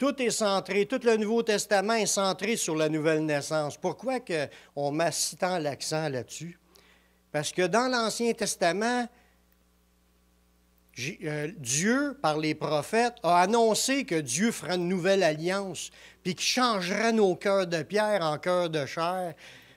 Tout est centré, tout le Nouveau Testament est centré sur la nouvelle naissance. Pourquoi on met si tant l'accent là-dessus? Parce que dans l'Ancien Testament, Dieu, par les prophètes, a annoncé que Dieu fera une nouvelle alliance, puis qu'il changerait nos cœurs de pierre en cœurs de chair,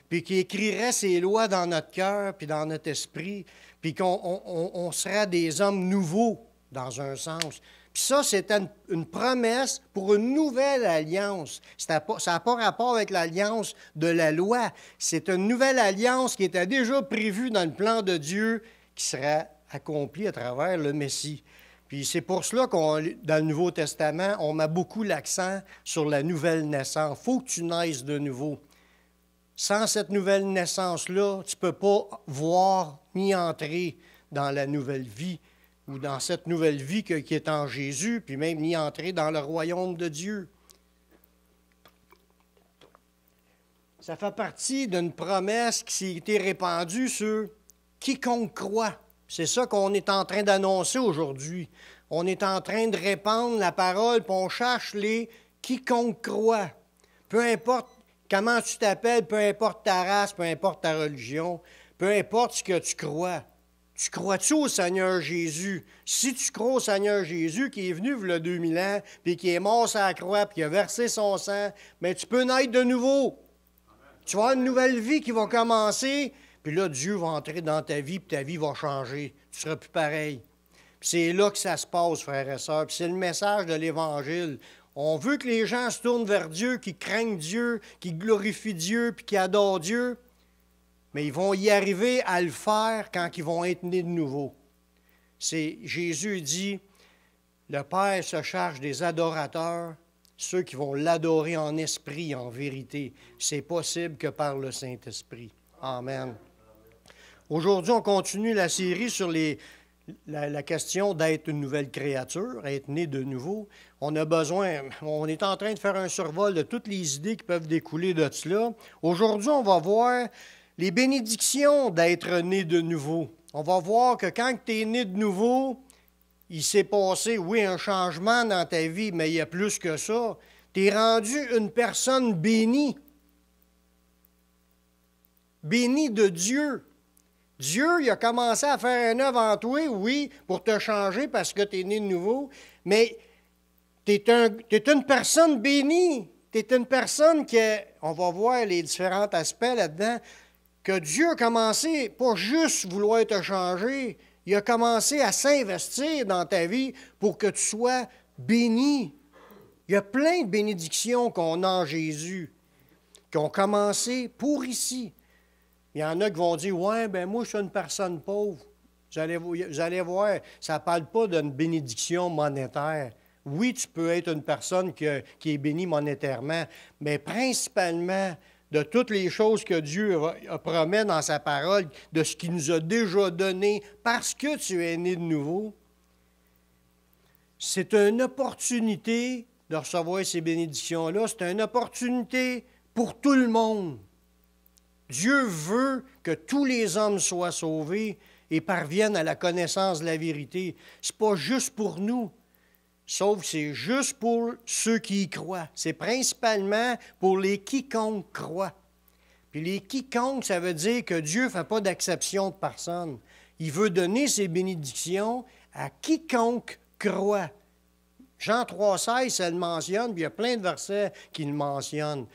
puis qu'il écrirait ses lois dans notre cœur, puis dans notre esprit, puis qu'on serait des hommes nouveaux, dans un sens. Puis ça, c'était une promesse pour une nouvelle alliance. Ça n'a pas rapport avec l'alliance de la loi. C'est une nouvelle alliance qui était déjà prévue dans le plan de Dieu, qui serait accompli à travers le Messie. Puis c'est pour cela dans le Nouveau Testament, on met beaucoup l'accent sur la nouvelle naissance. Il faut que tu naisses de nouveau. Sans cette nouvelle naissance-là, tu ne peux pas voir ni entrer dans la nouvelle vie ou dans cette nouvelle vie qui est en Jésus, puis même ni entrer dans le royaume de Dieu. Ça fait partie d'une promesse qui s'est été répandue sur quiconque croit. C'est ça qu'on est en train d'annoncer aujourd'hui. On est en train de répandre la parole, puis on cherche les quiconque croit. Peu importe comment tu t'appelles, peu importe ta race, peu importe ta religion, peu importe ce que tu crois. Tu crois-tu au Seigneur Jésus? Si tu crois au Seigneur Jésus qui est venu il y a 2000 ans, puis qui est mort sur la croix, puis qui a versé son sang, bien, tu peux naître de nouveau. Tu vas avoir une nouvelle vie qui va commencer, puis là, Dieu va entrer dans ta vie, puis ta vie va changer. Tu ne seras plus pareil. Puis c'est là que ça se passe, frères et sœurs. Puis c'est le message de l'Évangile. On veut que les gens se tournent vers Dieu, qui craignent Dieu, qui glorifient Dieu, puis qui adorent Dieu. Mais ils vont y arriver à le faire quand ils vont être nés de nouveau. Jésus dit, le Père se charge des adorateurs, ceux qui vont l'adorer en esprit et en vérité. C'est possible que par le Saint-Esprit. Amen. Aujourd'hui, on continue la série sur la question d'être une nouvelle créature, être né de nouveau. On est en train de faire un survol de toutes les idées qui peuvent découler de cela. Aujourd'hui, on va voir les bénédictions d'être né de nouveau. On va voir que quand tu es né de nouveau, il s'est passé, oui, un changement dans ta vie, mais il y a plus que ça. Tu es rendu une personne bénie. Bénie de Dieu. Dieu, il a commencé à faire un œuvre en toi, oui, pour te changer parce que tu es né de nouveau, mais tu es une personne bénie. Tu es une personne on va voir les différents aspects là-dedans, que Dieu a commencé, pas juste vouloir te changer, il a commencé à s'investir dans ta vie pour que tu sois béni. Il y a plein de bénédictions qu'on a en Jésus, qui ont commencé pour ici. Il y en a qui vont dire, « Ouais, ben moi, je suis une personne pauvre. » Vous allez voir, ça ne parle pas d'une bénédiction monétaire. Oui, tu peux être une personne qui est bénie monétairement, mais principalement de toutes les choses que Dieu promet dans sa parole, de ce qu'il nous a déjà donné, parce que tu es né de nouveau. C'est une opportunité de recevoir ces bénédictions-là. C'est une opportunité pour tout le monde. Dieu veut que tous les hommes soient sauvés et parviennent à la connaissance de la vérité. Ce n'est pas juste pour nous, sauf c'est juste pour ceux qui y croient. C'est principalement pour les quiconque croient. Puis les quiconque, ça veut dire que Dieu ne fait pas d'acception de personne. Il veut donner ses bénédictions à quiconque croit. Jean 3,16, ça le mentionne, puis il y a plein de versets qui le mentionnent.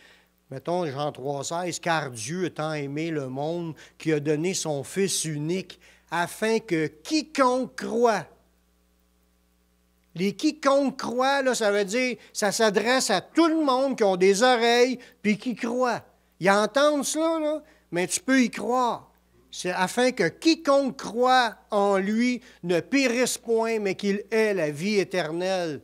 Mettons Jean 3,16, « Car Dieu a tant aimé le monde qu'il a donné son Fils unique, afin que quiconque croit. » Les quiconque croient, là, ça veut dire, ça s'adresse à tout le monde qui ont des oreilles puis qui croient. Ils entendent ça, là, mais tu peux y croire. C'est afin que quiconque croit en lui ne périsse point, mais qu'il ait la vie éternelle.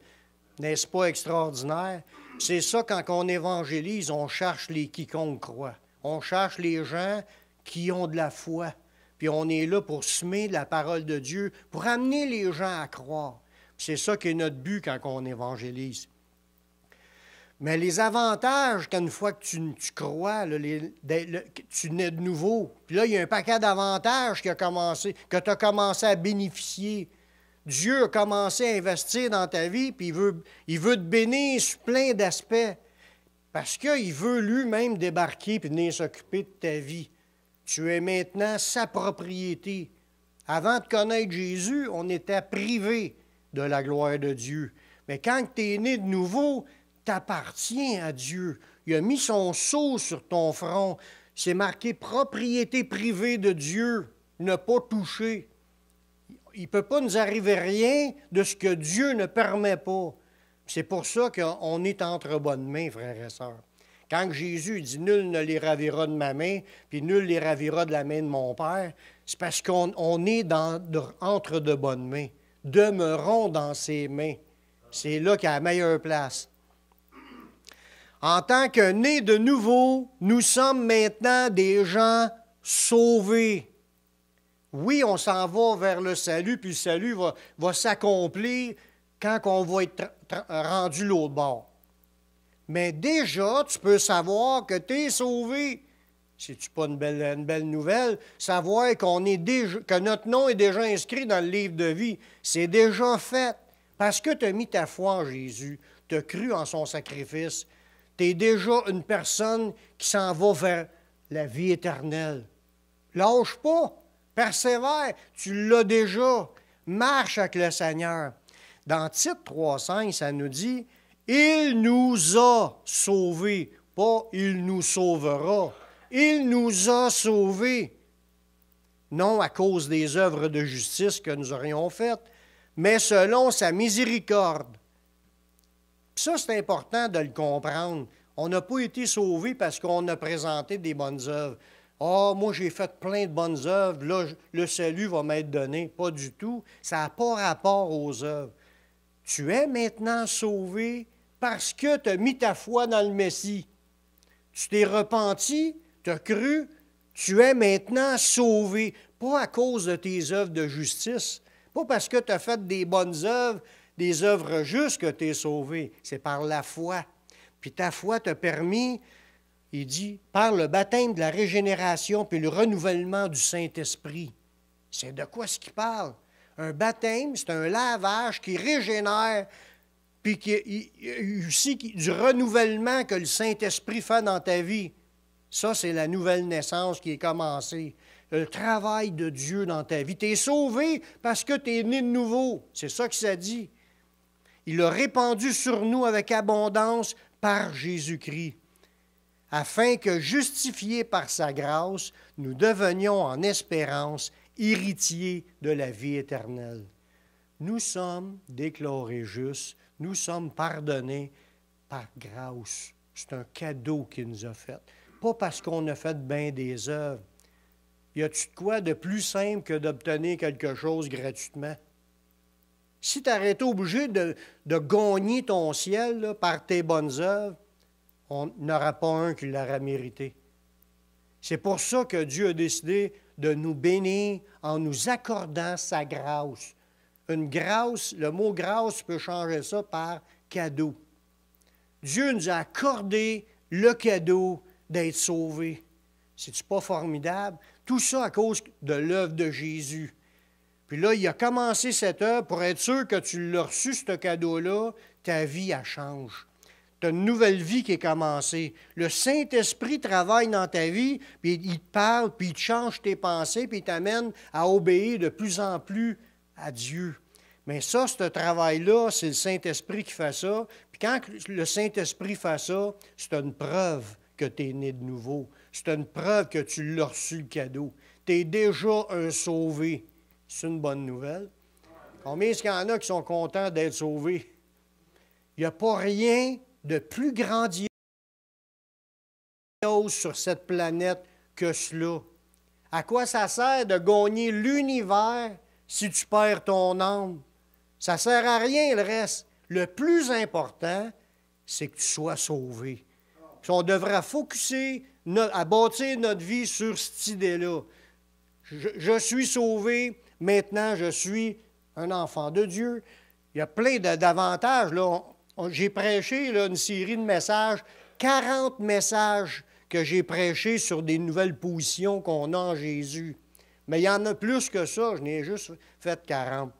N'est-ce pas extraordinaire? C'est ça, quand on évangélise, on cherche les quiconque croient. On cherche les gens qui ont de la foi. Puis on est là pour semer la parole de Dieu, pour amener les gens à croire. C'est ça qui est notre but quand on évangélise. Mais les avantages, qu'une fois que tu crois, là, tu nais de nouveau, puis là, il y a un paquet d'avantages que tu as commencé à bénéficier. Dieu a commencé à investir dans ta vie, puis il veut te bénir sur plein d'aspects, parce qu'il veut lui-même débarquer et venir s'occuper de ta vie. Tu es maintenant sa propriété. Avant de connaître Jésus, on était privé de la gloire de Dieu. Mais quand tu es né de nouveau, tu appartiens à Dieu. Il a mis son sceau sur ton front. C'est marqué propriété privée de Dieu, ne pas toucher. Il ne peut pas nous arriver rien de ce que Dieu ne permet pas. C'est pour ça qu'on est entre bonnes mains, frères et sœurs. Quand Jésus dit « Nul ne les ravira de ma main, puis nul les ravira de la main de mon Père », c'est parce qu'on est entre de bonnes mains. Demeurons dans ses mains. C'est là qu'il y a la meilleure place. En tant que nés de nouveau, nous sommes maintenant des gens sauvés. Oui, on s'en va vers le salut, puis le salut va s'accomplir quand on va être rendu l'autre bord. Mais déjà, tu peux savoir que tu es sauvé. C'est-tu pas une belle nouvelle? Savoir que notre nom est déjà inscrit dans le livre de vie. C'est déjà fait. Parce que tu as mis ta foi en Jésus, tu as cru en son sacrifice. Tu es déjà une personne qui s'en va vers la vie éternelle. Lâche pas, persévère, tu l'as déjà. Marche avec le Seigneur. Dans Tite 3,5, ça nous dit « Il nous a sauvés », pas « Il nous sauvera ». Il nous a sauvés, non à cause des œuvres de justice que nous aurions faites, mais selon sa miséricorde. Puis ça, c'est important de le comprendre. On n'a pas été sauvés parce qu'on a présenté des bonnes œuvres. « Ah, moi, j'ai fait plein de bonnes œuvres, là, le salut va m'être donné. » Pas du tout. Ça n'a pas rapport aux œuvres. Tu es maintenant sauvé parce que tu as mis ta foi dans le Messie. Tu t'es repenti, tu as cru, tu es maintenant sauvé. Pas à cause de tes œuvres de justice, pas parce que tu as fait des bonnes œuvres, des œuvres justes que tu es sauvé. C'est par la foi. Puis ta foi t'a permis, il dit, par le baptême de la régénération puis le renouvellement du Saint-Esprit. C'est de quoi ce qu'il parle? Un baptême, c'est un lavage qui régénère, puis aussi du renouvellement que le Saint-Esprit fait dans ta vie. Ça, c'est la nouvelle naissance qui est commencée. Le travail de Dieu dans ta vie. Tu es sauvé parce que tu es né de nouveau. C'est ça que ça dit. Il l'a répandu sur nous avec abondance par Jésus-Christ, afin que, justifiés par sa grâce, nous devenions en espérance héritiers de la vie éternelle. Nous sommes déclarés justes, nous sommes pardonnés par grâce. C'est un cadeau qu'il nous a fait. Pas parce qu'on a fait bien des œuvres. Y a-tu de quoi de plus simple que d'obtenir quelque chose gratuitement? Si tu aurais été obligé de gagner ton ciel là, par tes bonnes œuvres, on n'aura pas un qui l'aurait mérité. C'est pour ça que Dieu a décidé de nous bénir en nous accordant sa grâce. Une grâce, le mot grâce, tu peux changer ça par cadeau. Dieu nous a accordé le cadeau d'être sauvés. C'est-tu pas formidable? Tout ça à cause de l'œuvre de Jésus. Puis là, il a commencé cette œuvre pour être sûr que tu l'as reçu, ce cadeau-là, ta vie, elle change. Tu as une nouvelle vie qui est commencée. Le Saint-Esprit travaille dans ta vie, puis il te parle, puis il te change tes pensées, puis il t'amène à obéir de plus en plus à Dieu. Mais ça, ce travail-là, c'est le Saint-Esprit qui fait ça. Puis quand le Saint-Esprit fait ça, c'est une preuve que tu es né de nouveau. C'est une preuve que tu l'as reçu, le cadeau. Tu es déjà un sauvé. C'est une bonne nouvelle. Combien est-ce qu'il y en a qui sont contents d'être sauvés? Il n'y a pas rien de plus grandiose sur cette planète que cela. À quoi ça sert de gagner l'univers si tu perds ton âme? Ça ne sert à rien le reste. Le plus important, c'est que tu sois sauvé. Puis on devra focusser, à bâtir notre vie sur cette idée-là. Je suis sauvé, maintenant je suis un enfant de Dieu. Il y a plein d'avantages. J'ai prêché là, une série de messages, 40 messages que j'ai prêchés sur des nouvelles positions qu'on a en Jésus. Mais il y en a plus que ça, je n'ai juste fait 40.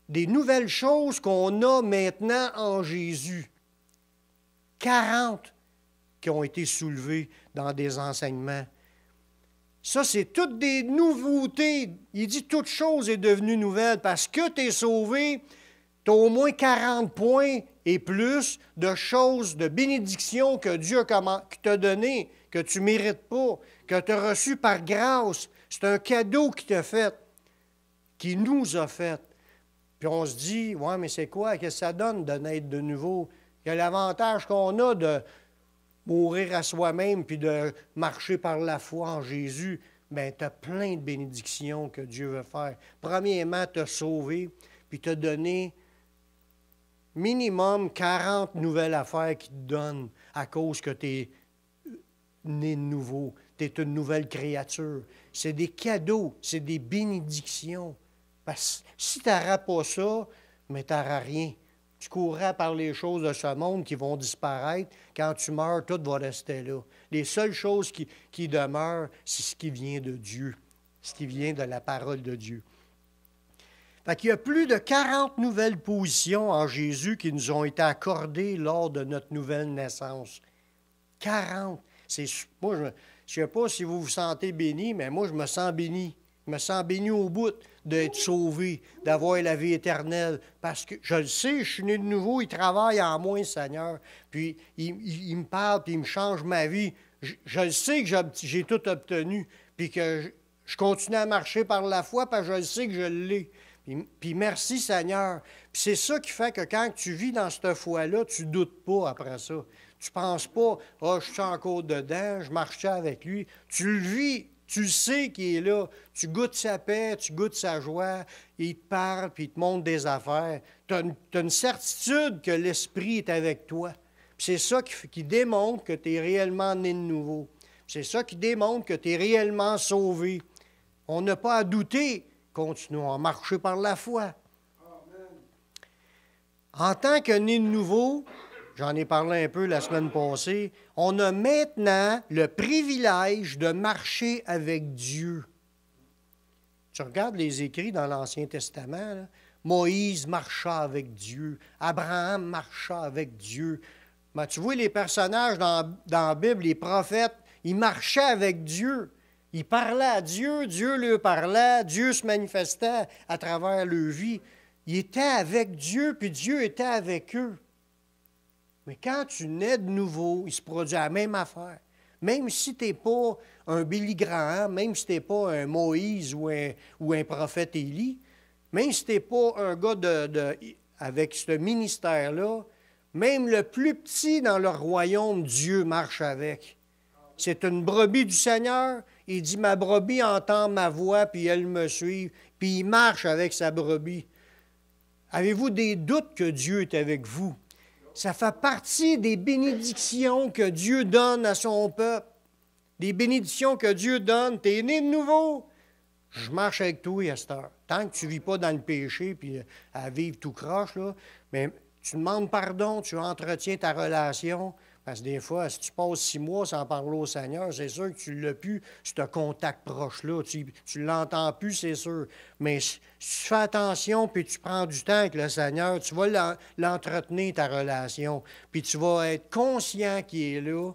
des nouvelles choses qu'on a maintenant en Jésus. 40 qui ont été soulevées dans des enseignements. Ça, c'est toutes des nouveautés. Il dit toute chose est devenue nouvelle parce que tu es sauvé. Tu as au moins 40 points et plus de choses, de bénédictions que Dieu t'a données, que tu ne mérites pas, que tu as reçues par grâce. C'est un cadeau qu'il t'a fait, qu'il nous a fait. Puis on se dit, ouais, mais c'est quoi? Qu'est-ce que ça donne de naître de nouveau? Il y a l'avantage qu'on a de mourir à soi-même puis de marcher par la foi en Jésus. Bien, tu as plein de bénédictions que Dieu veut faire. Premièrement, te sauver, puis te donner minimum 40 nouvelles affaires qu'il te donne à cause que tu es né de nouveau. Tu es une nouvelle créature. C'est des cadeaux, c'est des bénédictions. Parce que si tu n'auras pas ça, mais tu n'auras rien. Tu courras par les choses de ce monde qui vont disparaître. Quand tu meurs, tout va rester là. Les seules choses qui demeurent, c'est ce qui vient de Dieu, ce qui vient de la parole de Dieu. Fait qu'il y a plus de 40 nouvelles positions en Jésus qui nous ont été accordées lors de notre nouvelle naissance. 40. Moi, je ne sais pas si vous vous sentez béni, mais moi, je me sens béni. Je me sens béni au bout d'être sauvé, d'avoir la vie éternelle. Parce que je le sais, je suis né de nouveau, il travaille en moi, Seigneur. Puis il me parle, puis il me change ma vie. Je le sais que j'ai tout obtenu, puis que je continue à marcher par la foi, parce que je le sais que je l'ai. Puis merci, Seigneur. Puis c'est ça qui fait que quand tu vis dans cette foi-là, tu ne doutes pas après ça. Tu ne penses pas, « Ah, je suis encore dedans, je marche avec lui. » Tu le vis. Tu sais qu'il est là. Tu goûtes sa paix, tu goûtes sa joie. Il te parle, puis il te montre des affaires. Tu as une certitude que l'Esprit est avec toi. C'est ça qui démontre que tu es réellement né de nouveau. C'est ça qui démontre que tu es réellement sauvé. On n'a pas à douter. Continuons à marcher par la foi. Amen. En tant que né de nouveau, j'en ai parlé un peu la semaine passée, on a maintenant le privilège de marcher avec Dieu. Tu regardes les écrits dans l'Ancien Testament, là, Moïse marcha avec Dieu, Abraham marcha avec Dieu. Ben, tu vois les personnages dans la Bible, les prophètes, ils marchaient avec Dieu. Ils parlaient à Dieu, Dieu leur parlait, Dieu se manifestait à travers leur vie. Ils étaient avec Dieu, puis Dieu était avec eux. Mais quand tu nais de nouveau, il se produit la même affaire. Même si tu n'es pas un Billy Graham, même si tu n'es pas un Moïse ou un prophète Élie, même si tu n'es pas un gars avec ce ministère-là, même le plus petit dans le royaume, Dieu marche avec. C'est une brebis du Seigneur. Il dit, ma brebis entend ma voix, puis elle me suit, puis il marche avec sa brebis. Avez-vous des doutes que Dieu est avec vous? Ça fait partie des bénédictions que Dieu donne à son peuple. Des bénédictions que Dieu donne. Tu es né de nouveau. Je marche avec toi à cette heure. Tant que tu ne vis pas dans le péché puis à vivre tout croche, là, mais tu demandes pardon, tu entretiens ta relation. Parce que des fois, si tu passes 6 mois sans parler au Seigneur, c'est sûr que tu ne l'as plus, ce contact proche-là. Tu ne l'entends plus, c'est sûr. Mais si tu fais attention puis tu prends du temps avec le Seigneur, tu vas l'entretenir, ta relation. Puis tu vas être conscient qu'il est là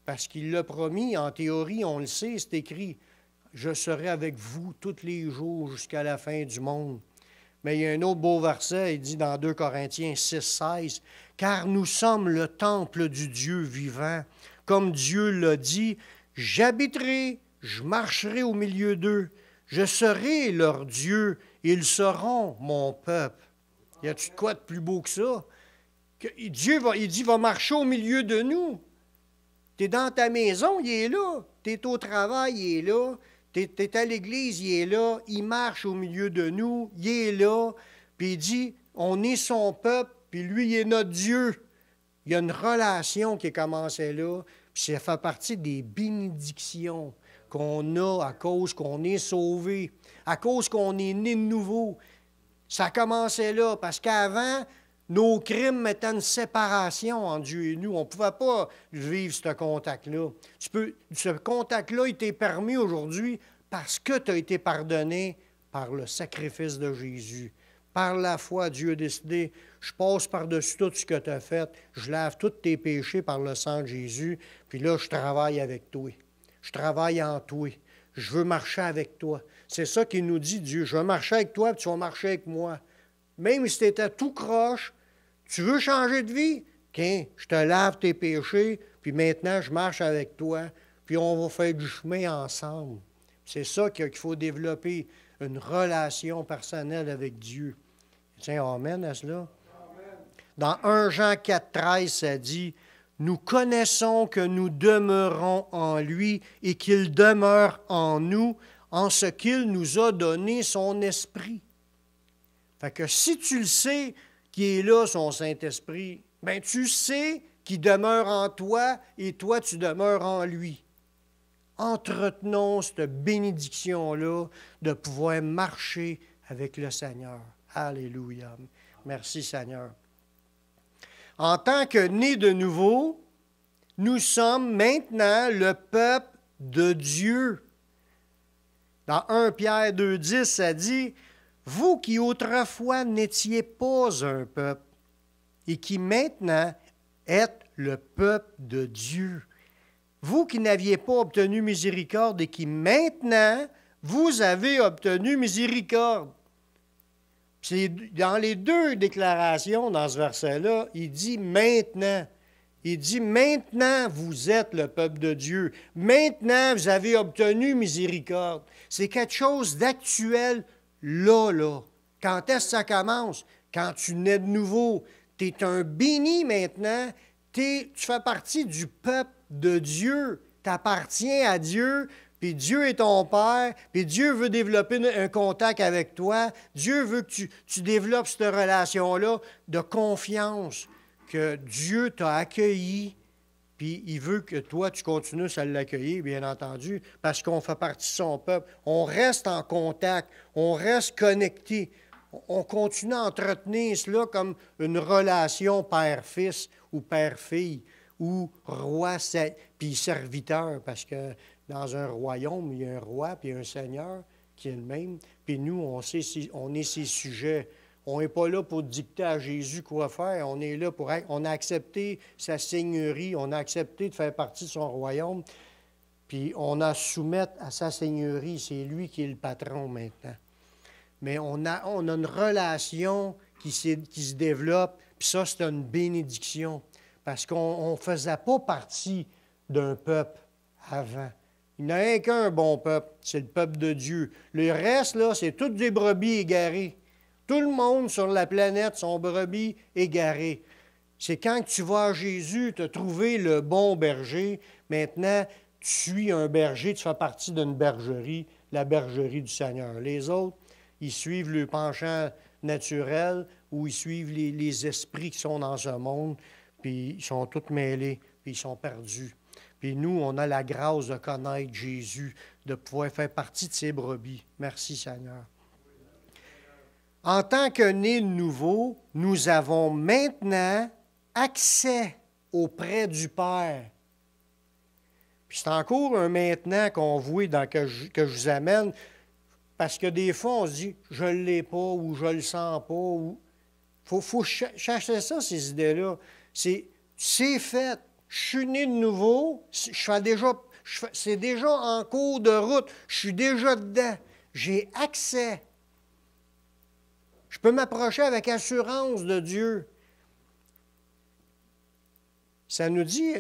parce qu'il l'a promis. En théorie, on le sait, c'est écrit. Je serai avec vous tous les jours jusqu'à la fin du monde. Mais il y a un autre beau verset, il dit dans 2 Corinthiens 6, 16, « Car nous sommes le temple du Dieu vivant. Comme Dieu l'a dit, j'habiterai, je marcherai au milieu d'eux. Je serai leur Dieu, ils seront mon peuple. » Y a-tu de quoi de plus beau que ça? Dieu va marcher au milieu de nous. Tu es dans ta maison, il est là. Tu es au travail, il est là. Tu es à l'église, il est là, il marche au milieu de nous, il est là, puis il dit, on est son peuple, puis lui, il est notre Dieu. Il y a une relation qui est commencée là, puis ça fait partie des bénédictions qu'on a à cause qu'on est sauvé, à cause qu'on est né de nouveau. Ça commençait là, parce qu'avant, nos crimes mettaient une séparation entre Dieu et nous. On ne pouvait pas vivre ce contact-là. Ce contact-là, il t'est permis aujourd'hui parce que tu as été pardonné par le sacrifice de Jésus. Par la foi, Dieu a décidé, je passe par-dessus tout ce que tu as fait, je lave tous tes péchés par le sang de Jésus, puis là, je travaille avec toi. Je travaille en toi. Je veux marcher avec toi. C'est ça qu'il nous dit, Dieu. Je veux marcher avec toi, puis tu vas marcher avec moi. Même si tu étais tout croche, tu veux changer de vie? Tiens, je te lave tes péchés, puis maintenant, je marche avec toi, puis on va faire du chemin ensemble. C'est ça qu'il faut développer, une relation personnelle avec Dieu. Tiens, amen à cela. Dans 1 Jean 4,13, ça dit, « Nous connaissons que nous demeurons en lui et qu'il demeure en nous en ce qu'il nous a donné son esprit. » Fait que si tu le sais qu'il est là, son Saint-Esprit, bien tu sais qu'il demeure en toi et toi, tu demeures en lui. Entretenons cette bénédiction-là de pouvoir marcher avec le Seigneur. Alléluia. Merci Seigneur. En tant que nés de nouveau, nous sommes maintenant le peuple de Dieu. Dans 1 Pierre 2,10, ça dit, « Vous qui autrefois n'étiez pas un peuple et qui maintenant êtes le peuple de Dieu. Vous qui n'aviez pas obtenu miséricorde et qui maintenant, vous avez obtenu miséricorde. » C'est dans les deux déclarations dans ce verset-là, il dit « maintenant ». Il dit « maintenant, vous êtes le peuple de Dieu. Maintenant, vous avez obtenu miséricorde. » C'est quelque chose d'actuel là. Quand est-ce que ça commence? Quand tu nais de nouveau. Tu es un béni maintenant. Tu fais partie du peuple de Dieu. Tu appartiens à Dieu. Puis Dieu est ton Père, puis Dieu veut développer un contact avec toi. Dieu veut que tu développes cette relation-là de confiance, que Dieu t'a accueilli, puis il veut que toi, tu continues à l'accueillir, bien entendu, parce qu'on fait partie de son peuple. On reste en contact, on reste connecté. On continue à entretenir cela comme une relation père-fils ou père-fille ou roi puis serviteur, parce que dans un royaume, il y a un roi puis un seigneur qui est le même. Puis nous, on est ses sujets. On n'est pas là pour dicter à Jésus quoi faire. On est là pour... On a accepté sa seigneurie. On a accepté de faire partie de son royaume. Puis on a à soumettre à sa seigneurie. C'est lui qui est le patron maintenant. Mais on a une relation qui se développe. Puis ça, c'est une bénédiction. Parce qu'on ne faisait pas partie d'un peuple avant. Il n'y en a qu'un bon peuple, c'est le peuple de Dieu. Le reste, là, c'est toutes des brebis égarées. Tout le monde sur la planète sont brebis égarées. C'est quand tu vas à Jésus, tu as trouvé le bon berger. Maintenant, tu suis un berger, tu fais partie d'une bergerie, la bergerie du Seigneur. Les autres, ils suivent le penchant naturel ou ils suivent les esprits qui sont dans ce monde, puis ils sont tous mêlés, puis ils sont perdus. Puis nous, on a la grâce de connaître Jésus, de pouvoir faire partie de ses brebis. Merci Seigneur. En tant que nés de nouveau, nous avons maintenant accès auprès du Père. Puis c'est encore un maintenant qu'on voit que je vous amène, parce que des fois, on se dit « je ne l'ai pas » ou « je ne le sens pas ». Il faut chercher ça, ces idées-là. C'est fait. Je suis né de nouveau, c'est déjà en cours de route, je suis déjà dedans, j'ai accès. Je peux m'approcher avec assurance de Dieu. Ça nous dit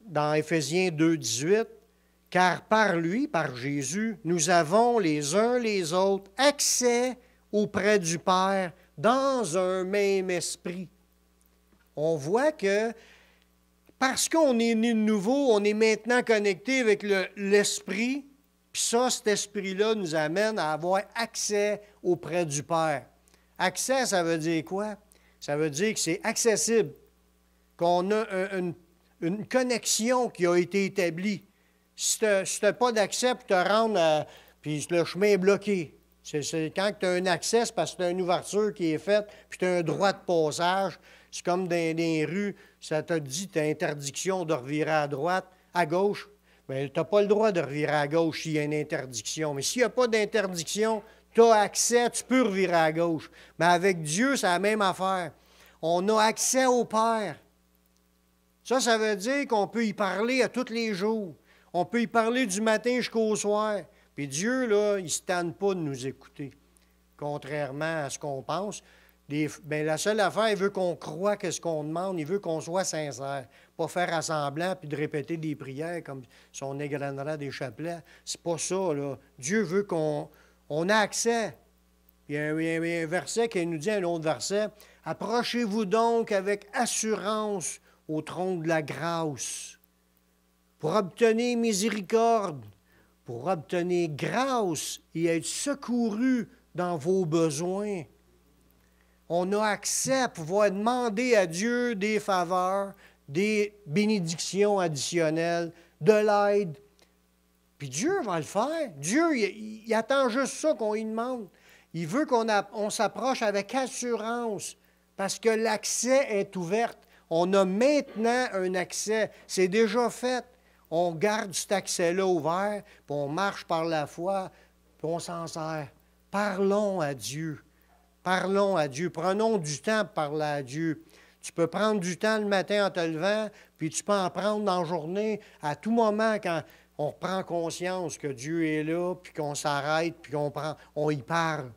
dans Éphésiens 2,18, « Car par lui, par Jésus, nous avons les uns les autres accès auprès du Père dans un même esprit. » On voit que parce qu'on est né de nouveau, on est maintenant connecté avec l'Esprit, puis ça, cet Esprit-là nous amène à avoir accès auprès du Père. Accès, ça veut dire quoi? Ça veut dire que c'est accessible, qu'on a une connexion qui a été établie. Si tu n'as pas d'accès pour te rendre, puis le chemin est bloqué. C'est quand tu as un accès, c'est parce que tu as une ouverture qui est faite, puis tu as un droit de passage. C'est comme dans les rues, ça t'a dit, tu as interdiction de revirer à droite, à gauche. Bien, tu n'as pas le droit de revirer à gauche s'il y a une interdiction. Mais s'il n'y a pas d'interdiction, tu tu as accès, tu peux revirer à gauche. Mais avec Dieu, c'est la même affaire. On a accès au Père. Ça veut dire qu'on peut y parler à tous les jours. On peut y parler du matin jusqu'au soir. Puis Dieu, là, il ne se tanne pas de nous écouter, contrairement à ce qu'on pense. La seule affaire, il veut qu'on croie que ce qu'on demande, il veut qu'on soit sincère. Pas faire assemblant puis de répéter des prières comme si on égrenerait des chapelets. C'est pas ça, là. Dieu veut qu'on ait accès. Il y a un verset qui nous dit, un autre verset, « Approchez-vous donc avec assurance au trône de la grâce pour obtenir miséricorde, pour obtenir grâce et être secouru dans vos besoins. » On a accès à pouvoir demander à Dieu des faveurs, des bénédictions additionnelles, de l'aide. Puis Dieu va le faire. Dieu, il attend juste ça qu'on lui demande. Il veut qu'on s'approche avec assurance parce que l'accès est ouvert. On a maintenant un accès. C'est déjà fait. On garde cet accès-là ouvert, puis on marche par la foi, puis on s'en sert. Parlons à Dieu. Parlons à Dieu. Prenons du temps pour parler à Dieu. Tu peux prendre du temps le matin en te levant, puis tu peux en prendre dans la journée, à tout moment, quand on prend conscience que Dieu est là, puis qu'on s'arrête, puis on y parle.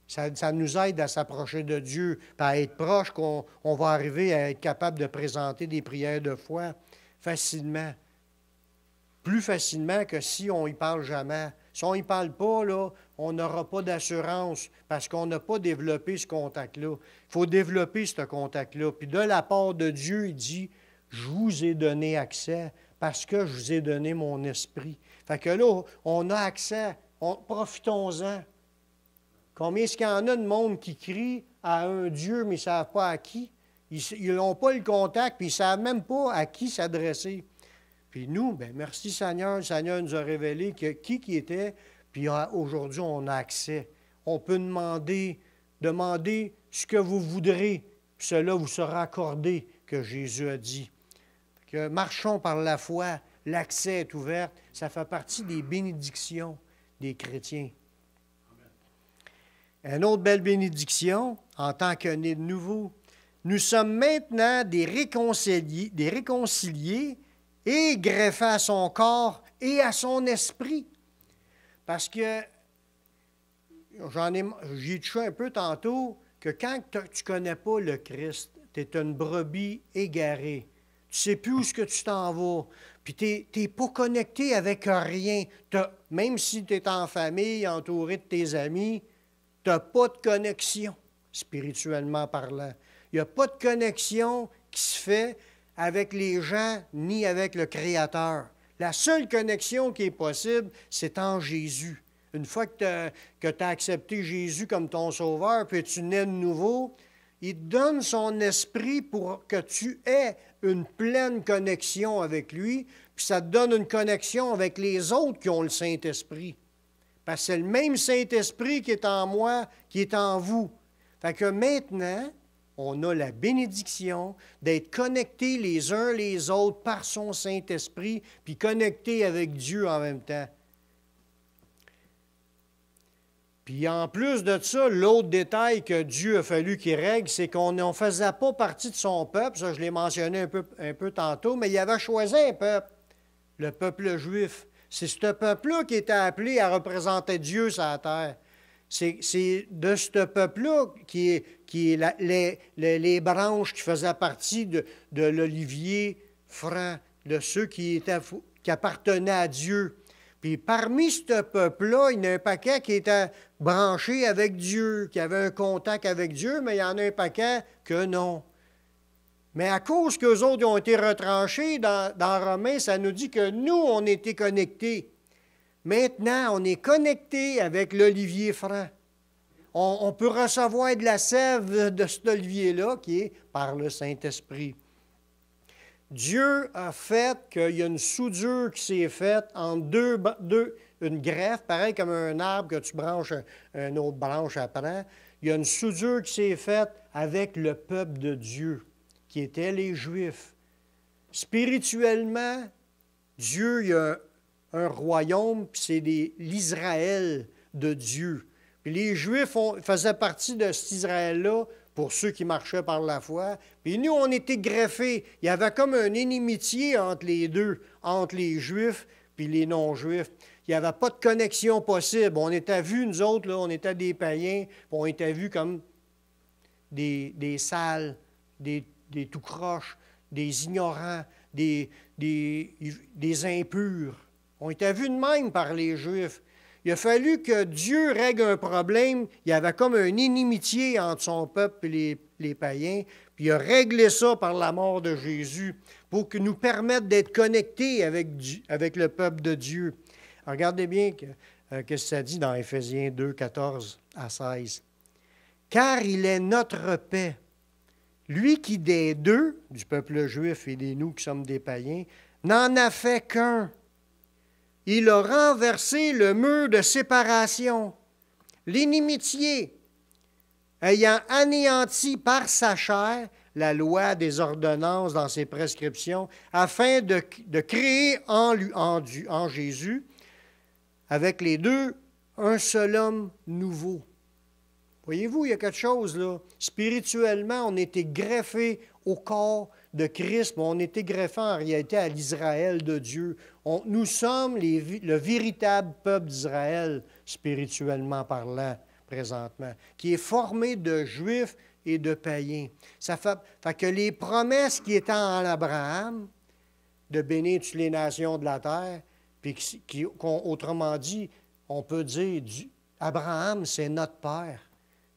Ça nous aide à s'approcher de Dieu, puis à être proche, qu'on va arriver à être capable de présenter des prières de foi facilement. Plus facilement que si on n'y parle jamais. Si on n'y parle pas, là, on n'aura pas d'assurance parce qu'on n'a pas développé ce contact-là. Il faut développer ce contact-là. Puis de la part de Dieu, il dit, « Je vous ai donné accès parce que je vous ai donné mon esprit. » Fait que là, on a accès. Profitons-en. Combien est-ce qu'il y en a de monde qui crie à un Dieu, mais ils ne savent pas à qui? Ils n'ont pas le contact, puis ils ne savent même pas à qui s'adresser. Puis nous, bien, merci Seigneur, le Seigneur nous a révélé qui était, puis aujourd'hui, on a accès. On peut demander ce que vous voudrez, puis cela vous sera accordé, que Jésus a dit. Que marchons par la foi, l'accès est ouvert, ça fait partie des bénédictions des chrétiens. Une autre belle bénédiction, en tant que nés de nouveau, nous sommes maintenant des réconciliés et greffés à son corps et à son esprit. Parce que, j'y touché un peu tantôt, que quand tu ne connais pas le Christ, tu es une brebis égarée. Tu ne sais plus où est-ce que tu t'en vas. Puis tu n'es pas connecté avec rien. Même si tu es en famille, entouré de tes amis, tu n'as pas de connexion, spirituellement parlant. Il n'y a pas de connexion qui se fait avec les gens ni avec le Créateur. La seule connexion qui est possible, c'est en Jésus. Une fois que tu as accepté Jésus comme ton sauveur, puis tu nais de nouveau, il te donne son esprit pour que tu aies une pleine connexion avec lui, puis ça te donne une connexion avec les autres qui ont le Saint-Esprit. Parce que c'est le même Saint-Esprit qui est en moi, qui est en vous. Fait que maintenant, on a la bénédiction d'être connectés les uns les autres par son Saint-Esprit, puis connectés avec Dieu en même temps. Puis en plus de ça, l'autre détail que Dieu a fallu qu'il règle, c'est qu'on ne faisait pas partie de son peuple. Ça, je l'ai mentionné un peu tantôt, mais il avait choisi un peuple, le peuple juif. C'est ce peuple-là qui était appelé à représenter Dieu sur la terre. C'est de ce peuple-là qui est les branches qui faisaient partie de l'olivier franc, de ceux qui appartenaient à Dieu. Puis parmi ce peuple-là, il y en a un paquet qui était branché avec Dieu, qui avait un contact avec Dieu, mais il y en a un paquet que non. Mais à cause qu'eux autres ont été retranchés dans Romains, ça nous dit que nous, on était connectés. Maintenant, on est connectés avec l'olivier franc. On peut recevoir de la sève de cet olivier-là qui est par le Saint-Esprit. Dieu a fait qu'il y a une soudure qui s'est faite entre une greffe, pareil comme un arbre que tu branches une autre branche après. Il y a une soudure qui s'est faite avec le peuple de Dieu, qui étaient les Juifs. Spirituellement, Dieu, il y a un royaume, puis c'est l'Israël de Dieu. Puis les Juifs faisaient partie de cet Israël-là, pour ceux qui marchaient par la foi. Puis nous, on était greffés. Il y avait comme une inimitié entre les deux, entre les Juifs puis les non-Juifs. Il n'y avait pas de connexion possible. On était vus, nous autres, là, on était des païens, puis on était vus comme des sales, des tout croches, des ignorants, des impurs. On était vus de même par les Juifs. Il a fallu que Dieu règle un problème. Il y avait comme une inimitié entre son peuple et les païens. Puis il a réglé ça par la mort de Jésus pour nous permettre d'être connectés avec le peuple de Dieu. Alors, regardez bien ce que ça dit dans Éphésiens 2, 14 à 16. « Car il est notre paix, lui qui des deux, du peuple juif et des nous qui sommes des païens, n'en a fait qu'un. Il a renversé le mur de séparation, l'inimitié, ayant anéanti par sa chair la loi des ordonnances dans ses prescriptions, afin de créer en Jésus, avec les deux, un seul homme nouveau. » Voyez-vous, il y a quelque chose là. Spirituellement, on était greffés au corps de Christ, mais on était greffés en réalité à l'Israël de Dieu. Nous sommes le véritable peuple d'Israël, spirituellement parlant, présentement, qui est formé de Juifs et de païens. Ça fait que les promesses qui étaient en Abraham, de bénir toutes les nations de la terre, puis autrement dit, on peut dire, Abraham, c'est notre père,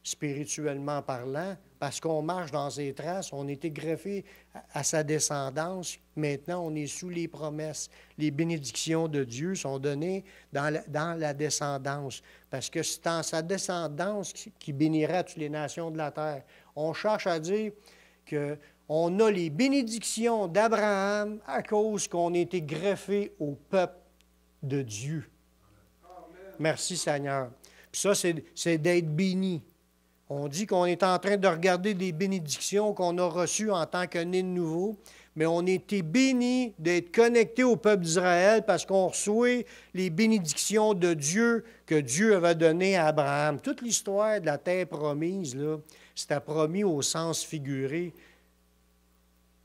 spirituellement parlant, parce qu'on marche dans ses traces, on était greffé à sa descendance. Maintenant, on est sous les promesses. Les bénédictions de Dieu sont données dans la descendance, parce que c'est en sa descendance qui bénira toutes les nations de la terre. On cherche à dire qu'on a les bénédictions d'Abraham à cause qu'on a été greffé au peuple de Dieu. Amen. Merci Seigneur. Puis ça, c'est d'être béni. On dit qu'on est en train de regarder des bénédictions qu'on a reçues en tant que né de nouveau, mais on a été bénis d'être connectés au peuple d'Israël parce qu'on reçoit les bénédictions de Dieu que Dieu avait données à Abraham. Toute l'histoire de la terre promise, là, c'était promis au sens figuré,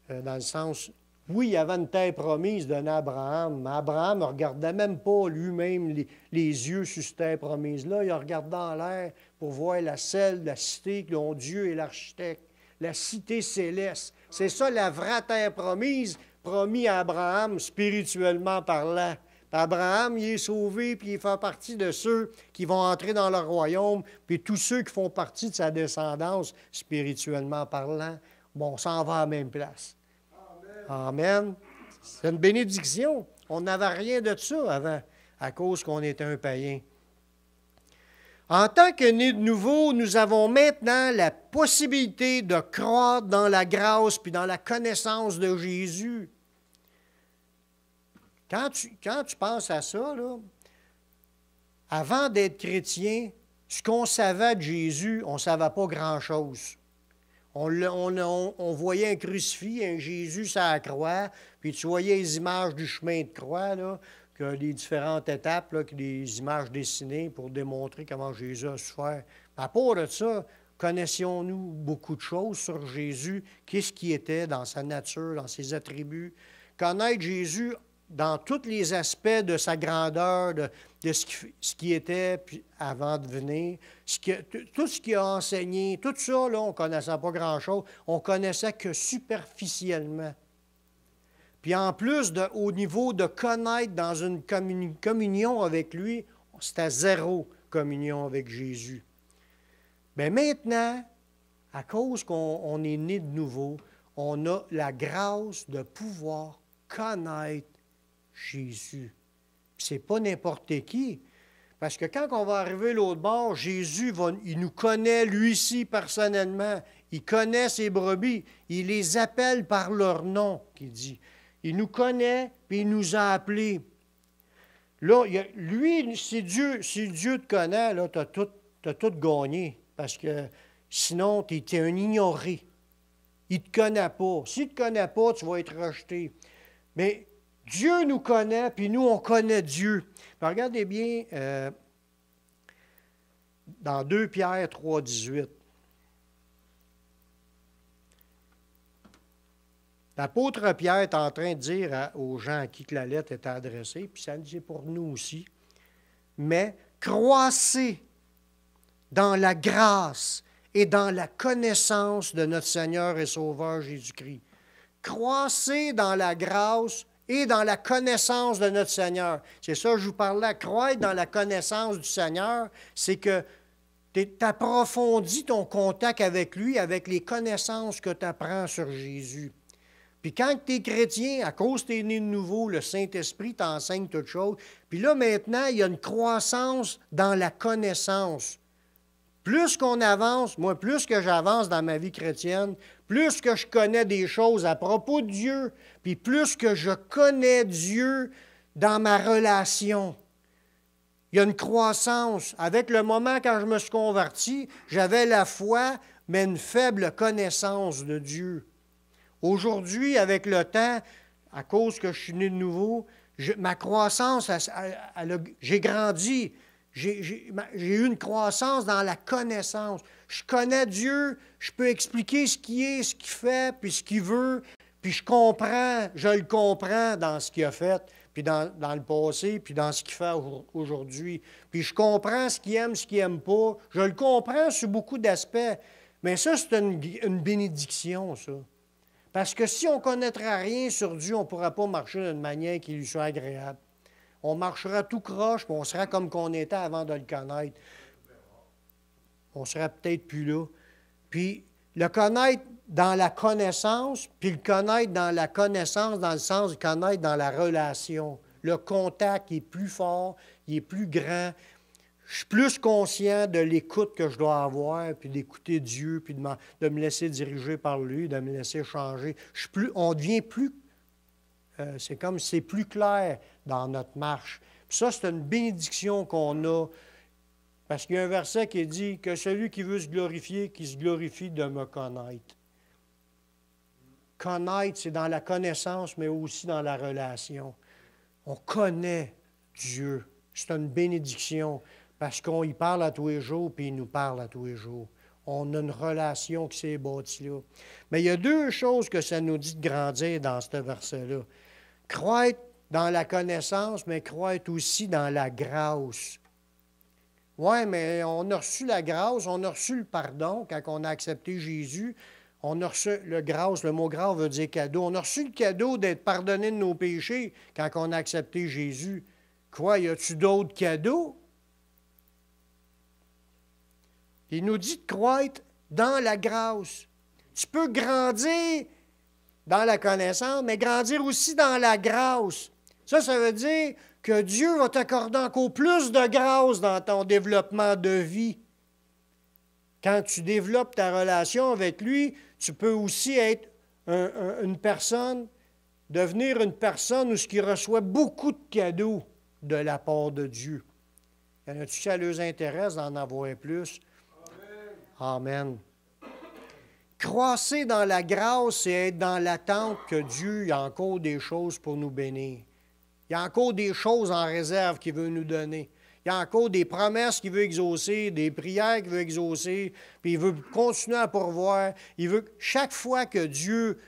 dans le sens, oui, il y avait une terre promise donnée à Abraham, mais Abraham ne regardait même pas lui-même les yeux sur cette terre promise-là. Il regardait en l'air pour voir la cité dont Dieu est l'architecte, la cité céleste. C'est ça la vraie terre promise, promis à Abraham, spirituellement parlant. Puis Abraham, il est sauvé, puis il fait partie de ceux qui vont entrer dans le royaume, puis tous ceux qui font partie de sa descendance, spirituellement parlant, bon, on s'en va à la même place. Amen. C'est une bénédiction. On n'avait rien de ça avant, à cause qu'on était un païen. En tant que nés de nouveau, nous avons maintenant la possibilité de croître dans la grâce puis dans la connaissance de Jésus. Quand tu penses à ça, là, avant d'être chrétien, ce qu'on savait de Jésus, on ne savait pas grand-chose. On voyait un crucifix, un Jésus sur la croix, puis tu voyais les images du chemin de croix, là, que les différentes étapes, là, des images dessinées pour démontrer comment Jésus a souffert. À part de ça, connaissions-nous beaucoup de choses sur Jésus, qu'est-ce qu'il était dans sa nature, dans ses attributs. Connaître Jésus dans tous les aspects de sa grandeur, de ce qui était avant de venir, tout ce qu'il a enseigné, tout ça, là, on ne connaissait pas grand-chose. On connaissait que superficiellement. Puis en plus, au niveau de connaître dans une communion avec lui, c'était zéro communion avec Jésus. Mais maintenant, à cause qu'on est né de nouveau, on a la grâce de pouvoir connaître Jésus. Ce n'est pas n'importe qui. Parce que quand on va arriver l'autre bord, Jésus, il nous connaît lui-ci personnellement. Il connaît ses brebis. Il les appelle par leur nom, qu'il dit. Il nous connaît, puis il nous a appelés. Là, lui, si Dieu te connaît, là, tu as tout gagné. Parce que sinon, tu es un ignoré. Il ne te connaît pas. S'il ne te connaît pas, tu vas être rejeté. Mais Dieu nous connaît, puis nous, on connaît Dieu. Mais regardez bien, dans 2 Pierre 3, 18. L'apôtre Pierre est en train de dire aux gens à qui que la lettre est adressée, puis ça le dit pour nous aussi, mais croissez dans la grâce et dans la connaissance de notre Seigneur et Sauveur Jésus-Christ. Croissez dans la grâce et dans la connaissance de notre Seigneur. C'est ça que je vous parlais. Croître dans la connaissance du Seigneur, c'est que tu approfondis ton contact avec lui, avec les connaissances que tu apprends sur Jésus. Puis quand tu es chrétien, à cause que tu es né de nouveau, le Saint-Esprit t'enseigne toutes choses. Puis là, maintenant, il y a une croissance dans la connaissance. Plus qu'on avance, moi, plus que j'avance dans ma vie chrétienne, plus que je connais des choses à propos de Dieu, puis plus que je connais Dieu dans ma relation. Il y a une croissance. Avec le moment quand je me suis converti, j'avais la foi, mais une faible connaissance de Dieu. Aujourd'hui, avec le temps, à cause que je suis né de nouveau, ma croissance, j'ai grandi. J'ai eu une croissance dans la connaissance. Je connais Dieu, je peux expliquer ce qu'il est, ce qu'il fait, puis ce qu'il veut, puis je le comprends dans ce qu'il a fait, puis dans le passé, puis dans ce qu'il fait aujourd'hui. Puis je comprends ce qu'il aime, ce qu'il n'aime pas. Je le comprends sur beaucoup d'aspects. Mais ça, c'est une bénédiction, ça. Parce que si on ne connaîtra rien sur Dieu, on ne pourra pas marcher d'une manière qui lui soit agréable. On marchera tout croche, puis on sera comme qu'on était avant de le connaître. On ne sera peut-être plus là. Puis le connaître dans la connaissance, puis le connaître dans la connaissance, dans le sens de connaître dans la relation. Le contact est plus fort, il est plus grand. Je suis plus conscient de l'écoute que je dois avoir, puis d'écouter Dieu, puis de me laisser diriger par lui, de me laisser changer. On devient plus, c'est comme si c'est plus clair dans notre marche. Puis ça, c'est une bénédiction qu'on a, parce qu'il y a un verset qui dit que celui qui veut se glorifier, qui se glorifie de me connaître. Connaître, c'est dans la connaissance, mais aussi dans la relation. On connaît Dieu. C'est une bénédiction. Parce qu'on y parle à tous les jours, puis il nous parle à tous les jours. On a une relation qui s'est bâtie là. Mais il y a deux choses que ça nous dit de grandir dans ce verset-là. Croître dans la connaissance, mais croître aussi dans la grâce. Oui, mais on a reçu la grâce, on a reçu le pardon quand on a accepté Jésus. On a reçu le mot grâce veut dire cadeau. On a reçu le cadeau d'être pardonné de nos péchés quand on a accepté Jésus. Quoi, y a-tu d'autres cadeaux? Il nous dit de croître dans la grâce. Tu peux grandir dans la connaissance, mais grandir aussi dans la grâce. Ça veut dire que Dieu va t'accorder encore plus de grâce dans ton développement de vie. Quand tu développes ta relation avec lui, tu peux aussi être devenir une personne qui reçoit beaucoup de cadeaux de la part de Dieu. Y en a-tu qui leur intéresse d'en avoir plus? Amen. Croître dans la grâce, c'est être dans l'attente que Dieu a encore des choses pour nous bénir. Il y a encore des choses en réserve qu'il veut nous donner. Il y a encore des promesses qu'il veut exaucer, des prières qu'il veut exaucer, puis il veut continuer à pourvoir. Il veut chaque fois que Dieu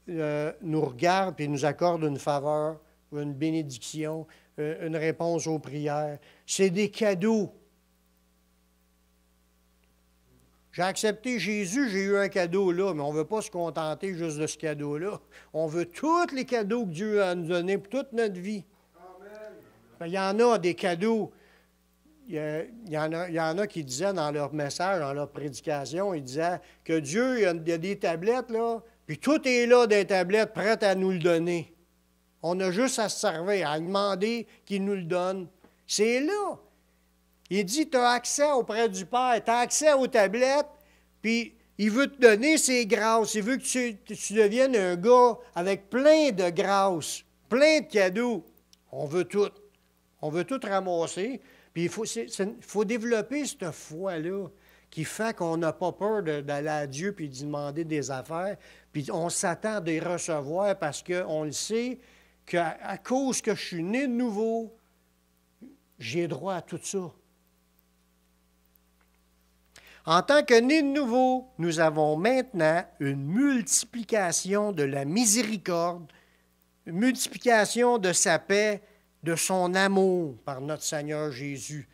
nous regarde et nous accorde une faveur, une bénédiction, une réponse aux prières, c'est des cadeaux. J'ai accepté Jésus, j'ai eu un cadeau là, mais on ne veut pas se contenter juste de ce cadeau-là. On veut tous les cadeaux que Dieu a nous donnés pour toute notre vie. Amen. Il y en a des cadeaux. Il y en a qui disaient dans leur message, dans leur prédication, ils disaient que Dieu, il y a des tablettes, là, puis tout est là des tablettes prêtes à nous le donner. On a juste à se servir, à demander qu'il nous le donne. C'est là. Il dit, tu as accès auprès du Père, tu as accès aux tablettes, puis il veut te donner ses grâces. Il veut que tu deviennes un gars avec plein de grâces, plein de cadeaux. On veut tout. On veut tout ramasser. Puis il faut développer cette foi-là qui fait qu'on n'a pas peur d'aller à Dieu puis d'y demander des affaires. Puis on s'attend à les recevoir parce qu'on le sait qu'à cause que je suis né de nouveau, j'ai droit à tout ça. En tant que nés de nouveau, nous avons maintenant une multiplication de la miséricorde, une multiplication de sa paix, de son amour par notre Seigneur Jésus.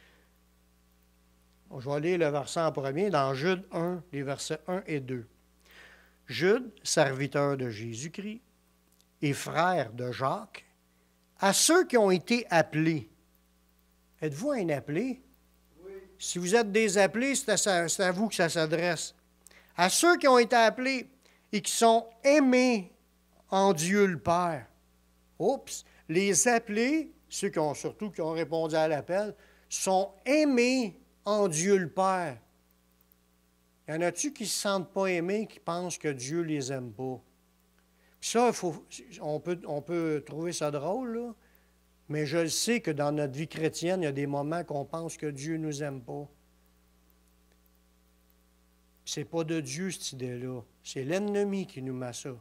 Je vais lire le verset en premier dans Jude 1, les versets 1 et 2. Jude, serviteur de Jésus-Christ et frère de Jacques, à ceux qui ont été appelés. Êtes-vous un appelé? Oui. Si vous êtes des appelés, c'est à vous que ça s'adresse. À ceux qui ont été appelés et qui sont aimés en Dieu le Père. Oups! Les appelés, ceux qui ont répondu à l'appel, sont aimés en Dieu le Père. Y en a-tu qui ne se sentent pas aimés, qui pensent que Dieu ne les aime pas? Ça, on peut trouver ça drôle, là, mais je le sais que dans notre vie chrétienne, il y a des moments qu'on pense que Dieu ne nous aime pas. Ce n'est pas de Dieu, cette idée-là. C'est l'ennemi qui nous met ça.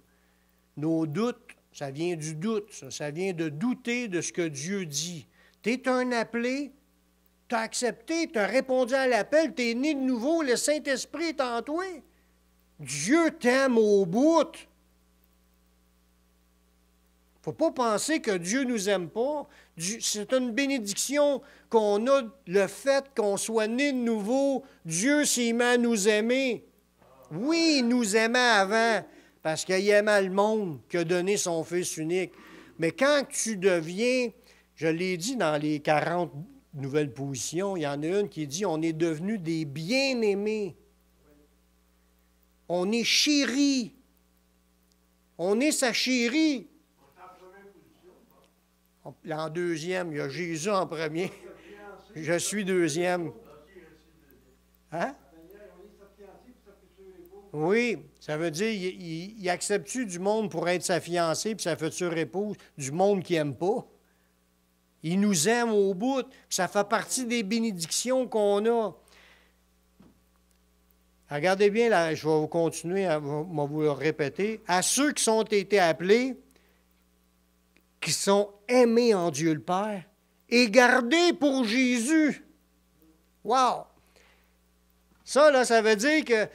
Nos doutes, ça vient du doute, ça vient de douter de ce que Dieu dit. Tu es un appelé, tu as accepté, tu as répondu à l'appel, tu es né de nouveau, le Saint-Esprit est en toi. Dieu t'aime au bout. Il ne faut pas penser que Dieu ne nous aime pas. C'est une bénédiction qu'on a, le fait qu'on soit né de nouveau. Dieu s'est mis à nous aimer. Oui, il nous aimait avant, parce qu'il aimait le monde, qu'il a donné son Fils unique. Mais quand tu deviens, je l'ai dit dans les 40 nouvelles positions, il y en a une qui dit, on est devenus des bien-aimés. On est chéris. On est sa chérie. En deuxième, il y a Jésus en premier. Je suis deuxième. Hein? Oui, ça veut dire, il accepte-tu du monde pour être sa fiancée puis sa future épouse, du monde qu'il n'aime pas? Il nous aime au bout, puis ça fait partie des bénédictions qu'on a. Regardez bien, là, je vais vous continuer à vous le répéter. À ceux qui sont été appelés, qui sont aimés en Dieu le Père et gardés pour Jésus. Wow! Ça, là, ça veut dire que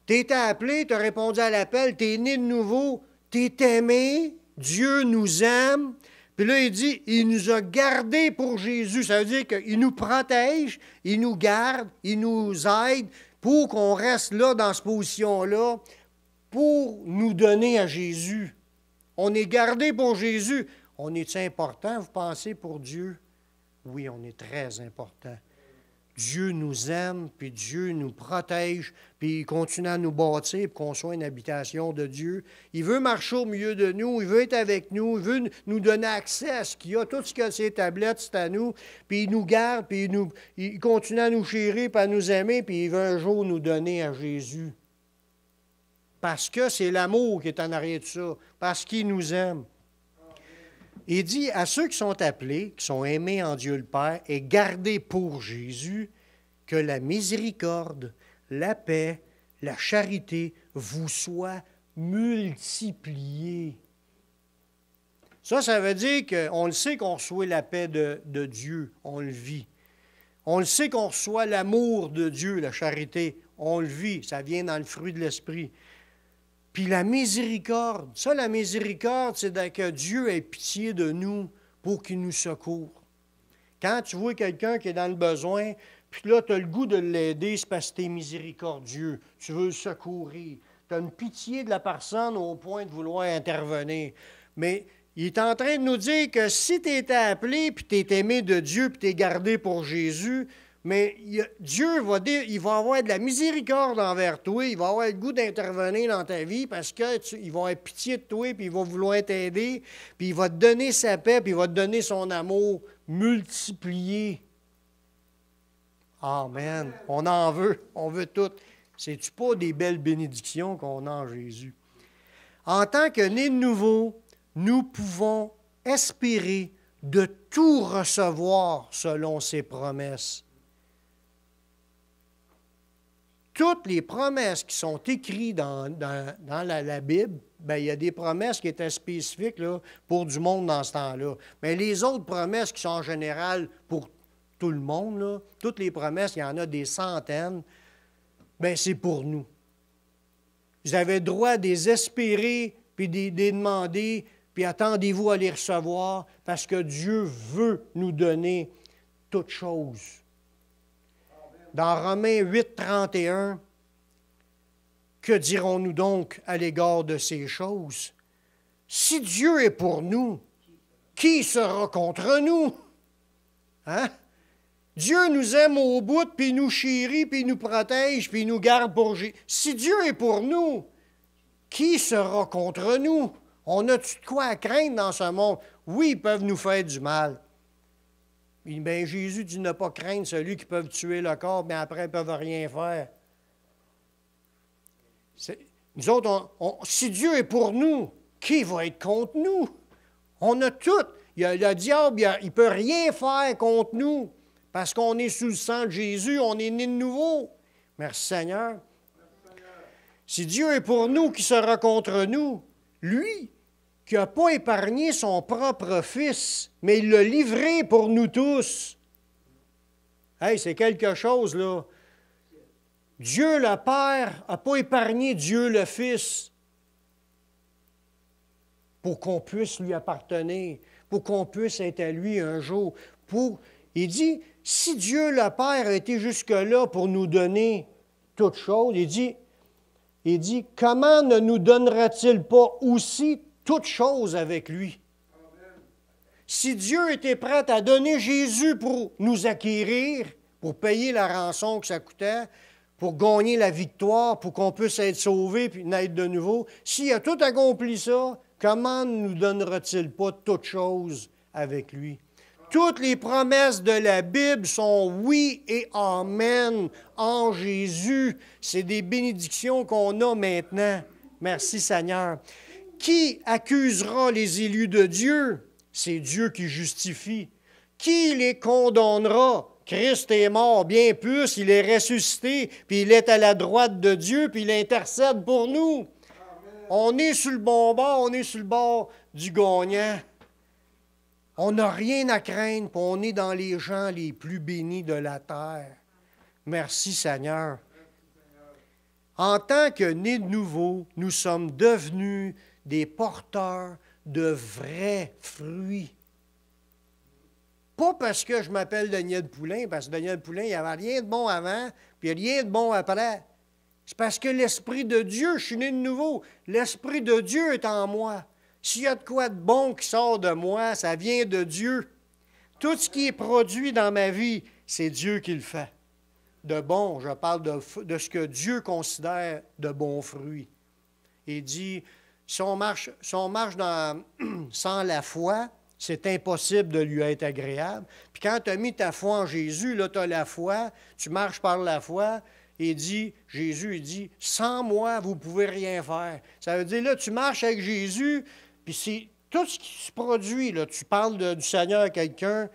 tu étais appelé, tu as répondu à l'appel, tu es né de nouveau, tu es aimé, Dieu nous aime. Puis là, il dit, il nous a gardés pour Jésus. Ça veut dire qu'il nous protège, il nous garde, il nous aide pour qu'on reste là, dans cette position-là, pour nous donner à Jésus. On est gardé pour Jésus. On est important, vous pensez, pour Dieu? Oui, on est très important. Dieu nous aime, puis Dieu nous protège, puis il continue à nous bâtir pour qu'on soit une habitation de Dieu. Il veut marcher au milieu de nous, il veut être avec nous, il veut nous donner accès à ce qu'il y a. Tout ce qu'il y a sur ses tablettes, c'est à nous. Puis il nous garde, puis il continue à nous chérir, puis à nous aimer, puis il veut un jour nous donner à Jésus. Parce que c'est l'amour qui est en arrière de ça, parce qu'il nous aime. Il dit à ceux qui sont appelés, qui sont aimés en Dieu le Père et gardés pour Jésus, que la miséricorde, la paix, la charité vous soient multipliées. Ça veut dire qu'on le sait qu'on reçoit la paix de Dieu, on le vit. On le sait qu'on reçoit l'amour de Dieu, la charité, on le vit, ça vient dans le fruit de l'Esprit. Puis la miséricorde, ça, la miséricorde, c'est que Dieu ait pitié de nous pour qu'il nous secoure. Quand tu vois quelqu'un qui est dans le besoin, puis là, tu as le goût de l'aider, c'est parce que tu es miséricordieux. Tu veux le secourir. Tu as une pitié de la personne au point de vouloir intervenir. Mais il est en train de nous dire que si tu es appelé, puis tu es aimé de Dieu, puis tu es gardé pour Jésus, mais Dieu il va avoir de la miséricorde envers toi, il va avoir le goût d'intervenir dans ta vie parce qu'il va avoir pitié de toi, puis il va vouloir t'aider, puis il va te donner sa paix, puis il va te donner son amour multiplié. Amen. On en veut, on veut tout. C'est-tu pas des belles bénédictions qu'on a en Jésus? En tant que nés de nouveau, nous pouvons espérer de tout recevoir selon ses promesses. Toutes les promesses qui sont écrites dans la Bible, bien, il y a des promesses qui étaient spécifiques là, pour du monde dans ce temps-là. Mais les autres promesses qui sont en général pour tout le monde, là, toutes les promesses, il y en a des centaines. bien, c'est pour nous. Vous avez droit de les espérer, puis de les demander, puis attendez-vous à les recevoir, parce que Dieu veut nous donner toutes choses. Dans Romains 8, 31, que dirons-nous donc à l'égard de ces choses? Si Dieu est pour nous, qui sera contre nous? Hein? Dieu nous aime au bout, puis il nous chérit, puis il nous protège, puis il nous garde pour... Si Dieu est pour nous, qui sera contre nous? On a-tu de quoi à craindre dans ce monde? Oui, ils peuvent nous faire du mal. Bien, Jésus dit ne pas craindre celui qui peut tuer le corps, mais après, ils ne peuvent rien faire. Nous autres, si Dieu est pour nous, qui va être contre nous? On a tout. Le diable, il ne peut rien faire contre nous parce qu'on est sous le sang de Jésus, on est né de nouveau. Merci Seigneur. Si Dieu est pour nous, qui sera contre nous? Lui, qui n'a pas épargné son propre Fils, mais il l'a livré pour nous tous. Hey, c'est quelque chose, là. Dieu le Père n'a pas épargné Dieu le Fils pour qu'on puisse lui appartenir, pour qu'on puisse être à lui un jour. Il dit, si Dieu le Père a été jusque-là pour nous donner toutes choses, il dit, comment ne nous donnera-t-il pas aussi toutes choses avec lui? Amen. Si Dieu était prêt à donner Jésus pour nous acquérir, pour payer la rançon que ça coûtait, pour gagner la victoire, pour qu'on puisse être sauvé puis naître de nouveau, s'il a tout accompli ça, comment ne nous donnera-t-il pas toutes choses avec lui? Toutes les promesses de la Bible sont oui et amen en Jésus. C'est des bénédictions qu'on a maintenant. Merci Seigneur. Qui accusera les élus de Dieu? C'est Dieu qui justifie. Qui les condamnera? Christ est mort, bien plus, il est ressuscité, puis il est à la droite de Dieu, puis il intercède pour nous. Amen. On est sur le bon bord, on est sur le bord du gagnant. On n'a rien à craindre, puis on est dans les gens les plus bénis de la terre. Merci Seigneur. En tant que nés de nouveau, nous sommes devenus des porteurs de vrais fruits. Pas parce que je m'appelle Daniel Poulain, parce que Daniel Poulain, il n'y avait rien de bon avant, puis il n'y a rien de bon après. C'est parce que l'Esprit de Dieu, je suis né de nouveau, l'Esprit de Dieu est en moi. S'il y a de quoi de bon qui sort de moi, ça vient de Dieu. Tout ce qui est produit dans ma vie, c'est Dieu qui le fait. De bon, je parle de ce que Dieu considère de bons fruits. Il dit, si on marche sans la foi, c'est impossible de lui être agréable. Puis quand tu as mis ta foi en Jésus, là, tu as la foi, tu marches par la foi, et Jésus dit, sans moi, vous ne pouvez rien faire. Ça veut dire, là, tu marches avec Jésus, puis c'est tout ce qui se produit, là, tu parles du Seigneur à quelqu'un,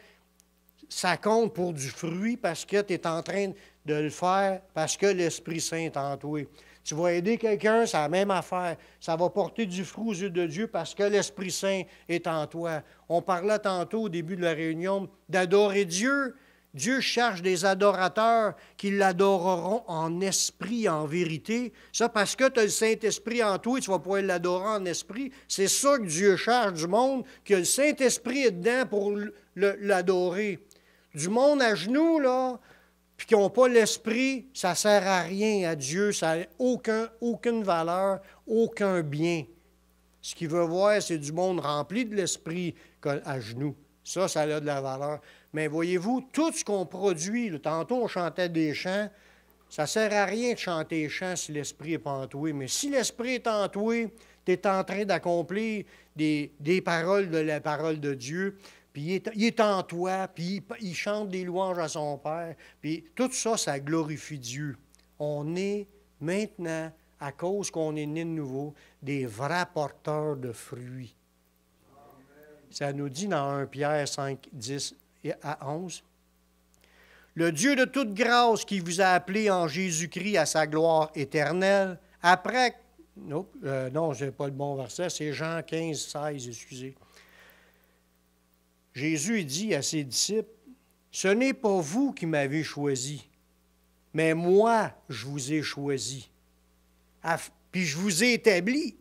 ça compte pour du fruit parce que tu es en train de le faire, parce que l'Esprit Saint est en toi. Tu vas aider quelqu'un, c'est la même affaire. Ça va porter du fruit aux yeux de Dieu parce que l'Esprit Saint est en toi. On parlait tantôt au début de la réunion d'adorer Dieu. Dieu cherche des adorateurs qui l'adoreront en esprit, en vérité. Ça, parce que tu as le Saint-Esprit en toi, tu vas pouvoir l'adorer en esprit. C'est ça que Dieu cherche du monde, que le Saint-Esprit est dedans pour l'adorer. Du monde à genoux, là, puis qui n'ont pas l'esprit, ça ne sert à rien à Dieu, ça n'a aucune valeur, aucun bien. Ce qu'il veut voir, c'est du monde rempli de l'esprit à genoux. Ça a de la valeur. Mais voyez-vous, tout ce qu'on produit, là, tantôt on chantait des chants, ça ne sert à rien de chanter des chants si l'esprit n'est pas en toi. Mais si l'esprit est en toi, tu es en train d'accomplir des paroles de la parole de Dieu, puis il est en toi, puis il chante des louanges à son Père, puis tout ça, ça glorifie Dieu. On est maintenant, à cause qu'on est né de nouveau, des vrais porteurs de fruits. Ça nous dit dans 1 Pierre 5, 10 à 11. Le Dieu de toute grâce qui vous a appelé en Jésus-Christ à sa gloire éternelle, après... non, je n'ai pas le bon verset, c'est Jean 15, 16, excusez. Jésus dit à ses disciples, « Ce n'est pas vous qui m'avez choisi, mais moi, je vous ai choisi. Puis je vous ai établi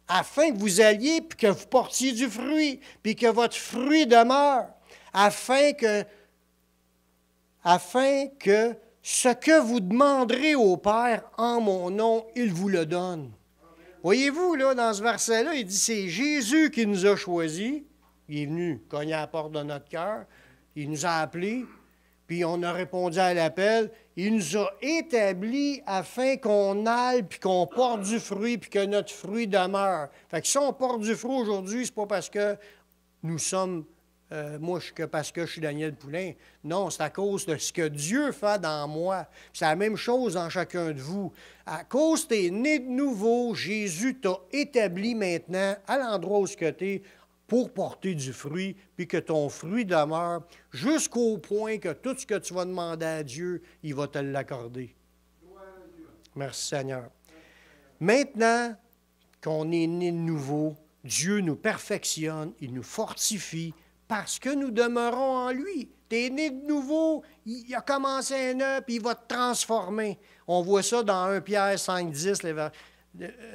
afin que vous alliez, puis que vous portiez du fruit, puis que votre fruit demeure, afin que ce que vous demanderez au Père en mon nom, il vous le donne. Voyez-vous, là, dans ce verset-là, il dit, c'est Jésus qui nous a choisis. Il est venu cogner à la porte de notre cœur. Il nous a appelés, puis on a répondu à l'appel. Il nous a établis afin qu'on aille, puis qu'on porte du fruit, puis que notre fruit demeure. Fait que si on porte du fruit aujourd'hui, c'est pas parce que nous sommes, parce que je suis Daniel Poulain. Non, c'est à cause de ce que Dieu fait dans moi. C'est la même chose dans chacun de vous. À cause que tu es né de nouveau, Jésus t'a établi maintenant à l'endroit où tu es pour porter du fruit, puis que ton fruit demeure jusqu'au point que tout ce que tu vas demander à Dieu, il va te l'accorder. Merci Seigneur. Maintenant qu'on est né de nouveau, Dieu nous perfectionne, il nous fortifie parce que nous demeurons en lui. Tu es né de nouveau, il a commencé un œuf, puis il va te transformer. On voit ça dans 1 Pierre 5, 10,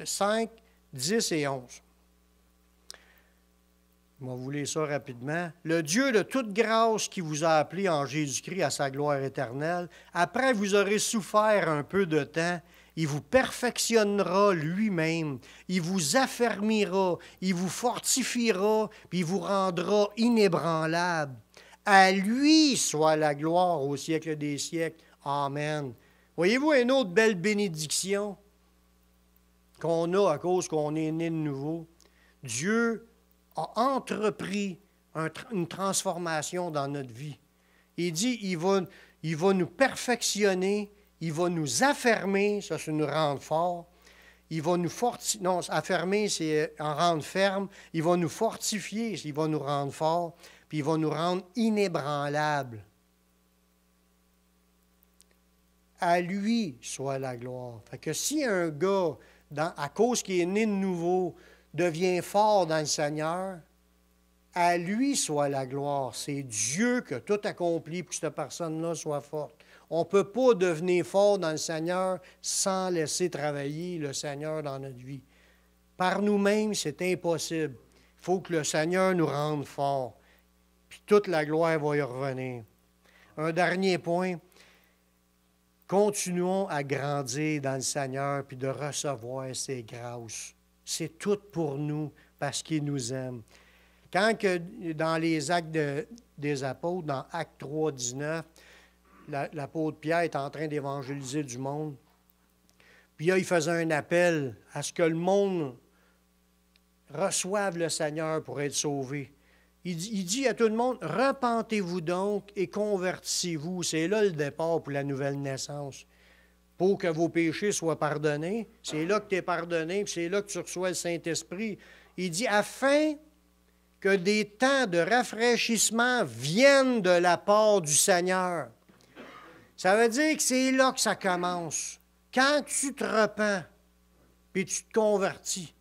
5, 10 et 11. Je vais vous lire ça rapidement. Le Dieu de toute grâce qui vous a appelé en Jésus-Christ à sa gloire éternelle, après vous aurez souffert un peu de temps, il vous perfectionnera lui-même, il vous affermira, il vous fortifiera, puis il vous rendra inébranlable. À lui soit la gloire au siècle des siècles. Amen. Voyez-vous une autre belle bénédiction qu'on a à cause qu'on est né de nouveau? Dieu a entrepris une transformation dans notre vie. Il dit, il va nous perfectionner, il va nous affermer, ça c'est nous rendre fort. Il va nous fortifier, non, affermer c'est en rendre ferme. Il va nous fortifier, il va nous rendre fort, puis il va nous rendre inébranlables. À lui soit la gloire. Fait que si un gars, à cause qu'il est né de nouveau, devient fort dans le Seigneur, à lui soit la gloire. C'est Dieu qui a tout accompli pour que cette personne-là soit forte. On ne peut pas devenir fort dans le Seigneur sans laisser travailler le Seigneur dans notre vie. Par nous-mêmes, c'est impossible. Il faut que le Seigneur nous rende forts. Puis toute la gloire va y revenir. Un dernier point. Continuons à grandir dans le Seigneur puis de recevoir ses grâces. C'est tout pour nous parce qu'il nous aime. Quand que, dans les actes des apôtres, dans Actes 3, 19, l'apôtre Pierre est en train d'évangéliser du monde. Puis là, il faisait un appel à ce que le monde reçoive le Seigneur pour être sauvé. Il dit à tout le monde, repentez-vous donc et convertissez-vous. C'est là le départ pour la nouvelle naissance. Pour que vos péchés soient pardonnés. C'est là que tu es pardonné, puis c'est là que tu reçois le Saint-Esprit. Il dit, afin que des temps de rafraîchissement viennent de la part du Seigneur. Ça veut dire que c'est là que ça commence. Quand tu te repens, puis tu te convertis,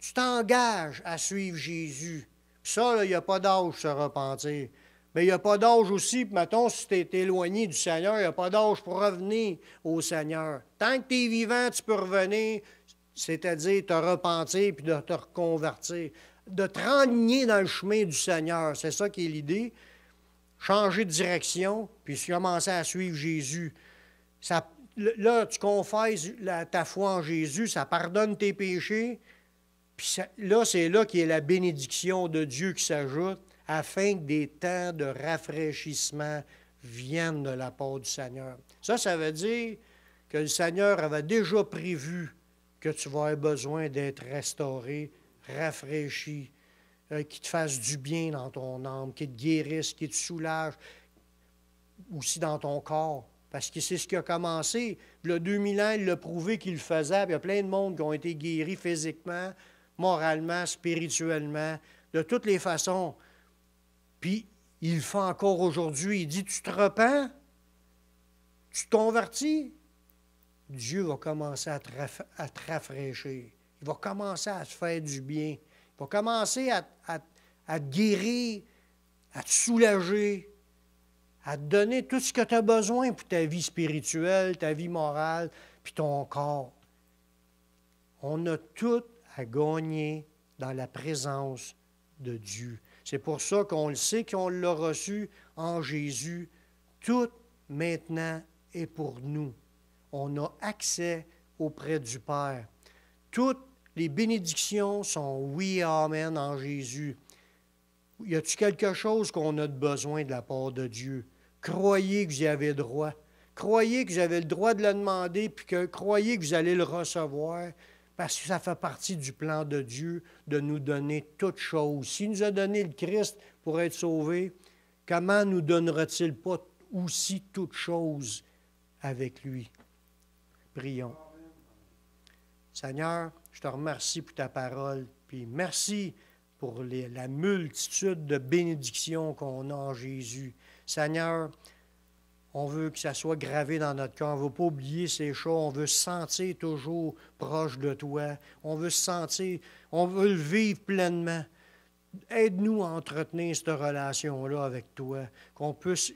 tu t'engages à suivre Jésus. Ça, il n'y a pas d'âge pour se repentir. Mais il n'y a pas d'âge aussi, mettons, si tu es éloigné du Seigneur, il n'y a pas d'âge pour revenir au Seigneur. Tant que tu es vivant, tu peux revenir, c'est-à-dire te repentir puis de te reconvertir, de te renligner dans le chemin du Seigneur. C'est ça qui est l'idée. Changer de direction, puis commencer à suivre Jésus. Là, tu confesses ta foi en Jésus, ça pardonne tes péchés. Puis là, c'est là qu'il y a la bénédiction de Dieu qui s'ajoute, afin que des temps de rafraîchissement viennent de la part du Seigneur. Ça veut dire que le Seigneur avait déjà prévu que tu vas avoir besoin d'être restauré, rafraîchi, qui te fasse du bien dans ton âme, qui te guérisse, qui te soulage, aussi dans ton corps. Parce que c'est ce qui a commencé. Il y a 2000 ans, il l'a prouvé qu'il le faisait. Puis il y a plein de monde qui ont été guéris physiquement, moralement, spirituellement, de toutes les façons. Puis, il le fait encore aujourd'hui. Il dit, tu te repens? Tu te convertis? Dieu va commencer à te rafraîchir. Il va commencer à te faire du bien. Il va commencer à te guérir, à te soulager. à te donner tout ce que tu as besoin pour ta vie spirituelle, ta vie morale, puis ton corps. On a tout à gagner dans la présence de Dieu. C'est pour ça qu'on le sait, qu'on l'a reçu en Jésus. Tout maintenant est pour nous. On a accès auprès du Père. Toutes les bénédictions sont oui, amen en Jésus. Y a-t-il quelque chose qu'on a de besoin de la part de Dieu? Croyez que vous y avez droit. Croyez que vous avez le droit de le demander, puis croyez que vous allez le recevoir, parce que ça fait partie du plan de Dieu de nous donner toutes choses. S'il nous a donné le Christ pour être sauvés, comment nous donnera-t-il pas aussi toutes choses avec lui? Prions. Seigneur, je te remercie pour ta parole, puis merci pour la multitude de bénédictions qu'on a en Jésus. Seigneur, on veut que ça soit gravé dans notre cœur. On ne veut pas oublier ces choses. On veut se sentir toujours proche de toi. On veut se sentir, on veut le vivre pleinement. Aide-nous à entretenir cette relation-là avec toi, qu'on puisse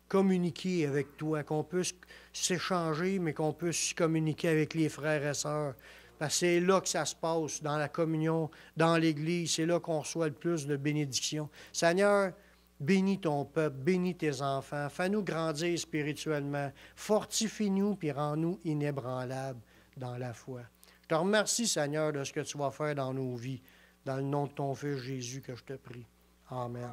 communiquer avec toi, qu'on puisse s'échanger, mais qu'on puisse communiquer avec les frères et sœurs. Parce que c'est là que ça se passe, dans la communion, dans l'Église. C'est là qu'on reçoit le plus de bénédictions. Seigneur, bénis ton peuple, bénis tes enfants. Fais-nous grandir spirituellement. Fortifie-nous puis rends-nous inébranlables dans la foi. Je te remercie, Seigneur, de ce que tu vas faire dans nos vies. Dans le nom de ton Fils Jésus que je te prie. Amen.